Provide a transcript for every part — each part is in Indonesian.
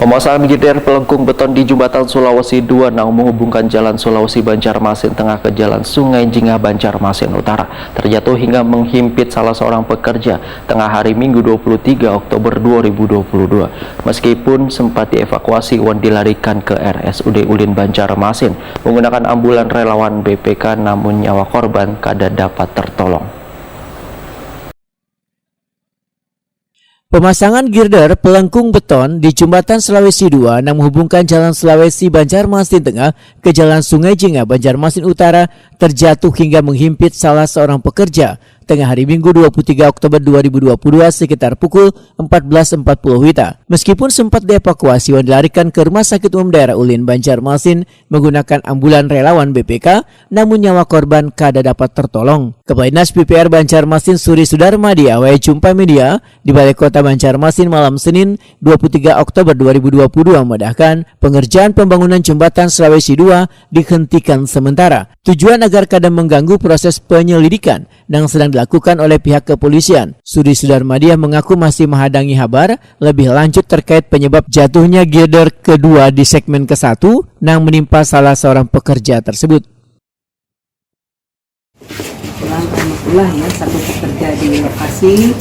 Pemasangan girder pelengkung beton di jembatan Sulawesi 2 yang menghubungkan Jalan Sulawesi Banjarmasin Tengah ke Jalan Sungai Jingah Banjarmasin Utara terjatuh hingga menghimpit salah seorang pekerja tengah hari Minggu 23 Oktober 2022. Meskipun sempat dievakuasi dan dilarikan ke RSUD Ulin Banjarmasin menggunakan ambulan relawan BPK, namun nyawa korban kada dapat tertolong. Pemasangan girder pelengkung beton di jembatan Sulawesi 2 yang menghubungkan Jalan Sulawesi Banjarmasin Tengah ke Jalan Sungai Jingah Banjarmasin Utara terjatuh hingga menghimpit salah seorang pekerja tengah hari Minggu 23 Oktober 2022 sekitar pukul 14.40 WITA. Meskipun sempat dievakuasi dan dilarikan ke Rumah Sakit Umum Daerah Ulin Banjarmasin menggunakan ambulan relawan BPK, namun nyawa korban kada dapat tertolong. Kepala Dinas PPR Banjarmasin Suri Sudarmadia jumpa media di Balai Kota Banjarmasin malam Senin 23 Oktober 2022 memedahkan pengerjaan pembangunan jembatan Sulawesi 2 dihentikan sementara. Tujuan agar kada mengganggu proses penyelidikan yang sedang dilakukan oleh pihak kepolisian. Suri Sudarmadia mengaku masih menghadang kabar lebih lanjut terkait penyebab jatuhnya girder kedua di segmen ke-1 yang menimpa salah seorang pekerja tersebut. Alhamdulillah ya, satu pekerja di lokasi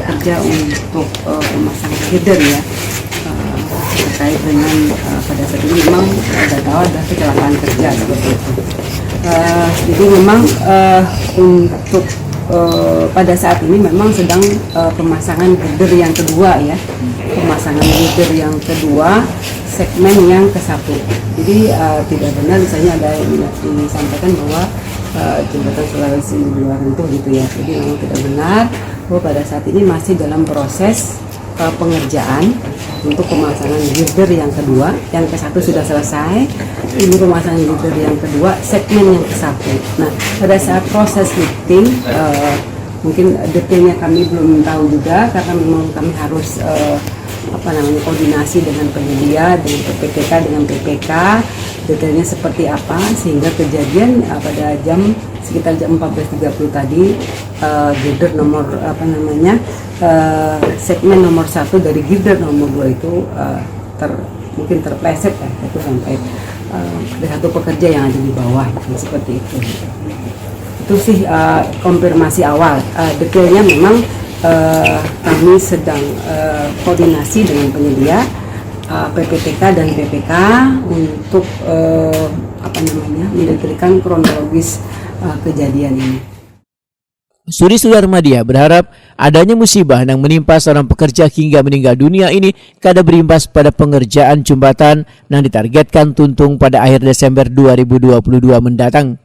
kerja untuk memasang girder ya, terkait dengan pada saat ini memang ada tahu ada kecelakaan kerja seperti itu. Jadi memang untuk pada saat ini memang sedang pemasangan girder yang kedua ya, pemasangan girder yang kedua segmen yang ke-1. Jadi tidak benar misalnya ada yang disampaikan bahwa jembatan Sulawesi 2 runtuh gitu ya. Jadi memang tidak benar bahwa pada saat ini masih dalam proses pengerjaan untuk pemasangan girder yang kedua. Yang ke-1 sudah selesai, ini pemasangan girder yang kedua segmen yang ke-1. Nah, pada saat proses lifting mungkin detailnya kami belum tahu juga karena memang kami harus koordinasi dengan penyedia, dengan PPK, dengan PPK detailnya seperti apa, sehingga kejadian pada sekitar jam 14.30 tadi girder nomor segmen nomor 1 dari girder nomor 2 itu mungkin terpleset ya, itu sampai ada satu pekerja yang ada di bawah seperti itu. Itu sih konfirmasi awal. Detailnya memang kami sedang koordinasi dengan penyedia PPTK dan BPK untuk mendetailkan kronologis kejadian ini. Suri Sudarmadia berharap adanya musibah yang menimpa seorang pekerja hingga meninggal dunia ini kada berimbas pada pengerjaan jembatan yang ditargetkan tuntung pada akhir Desember 2022 mendatang.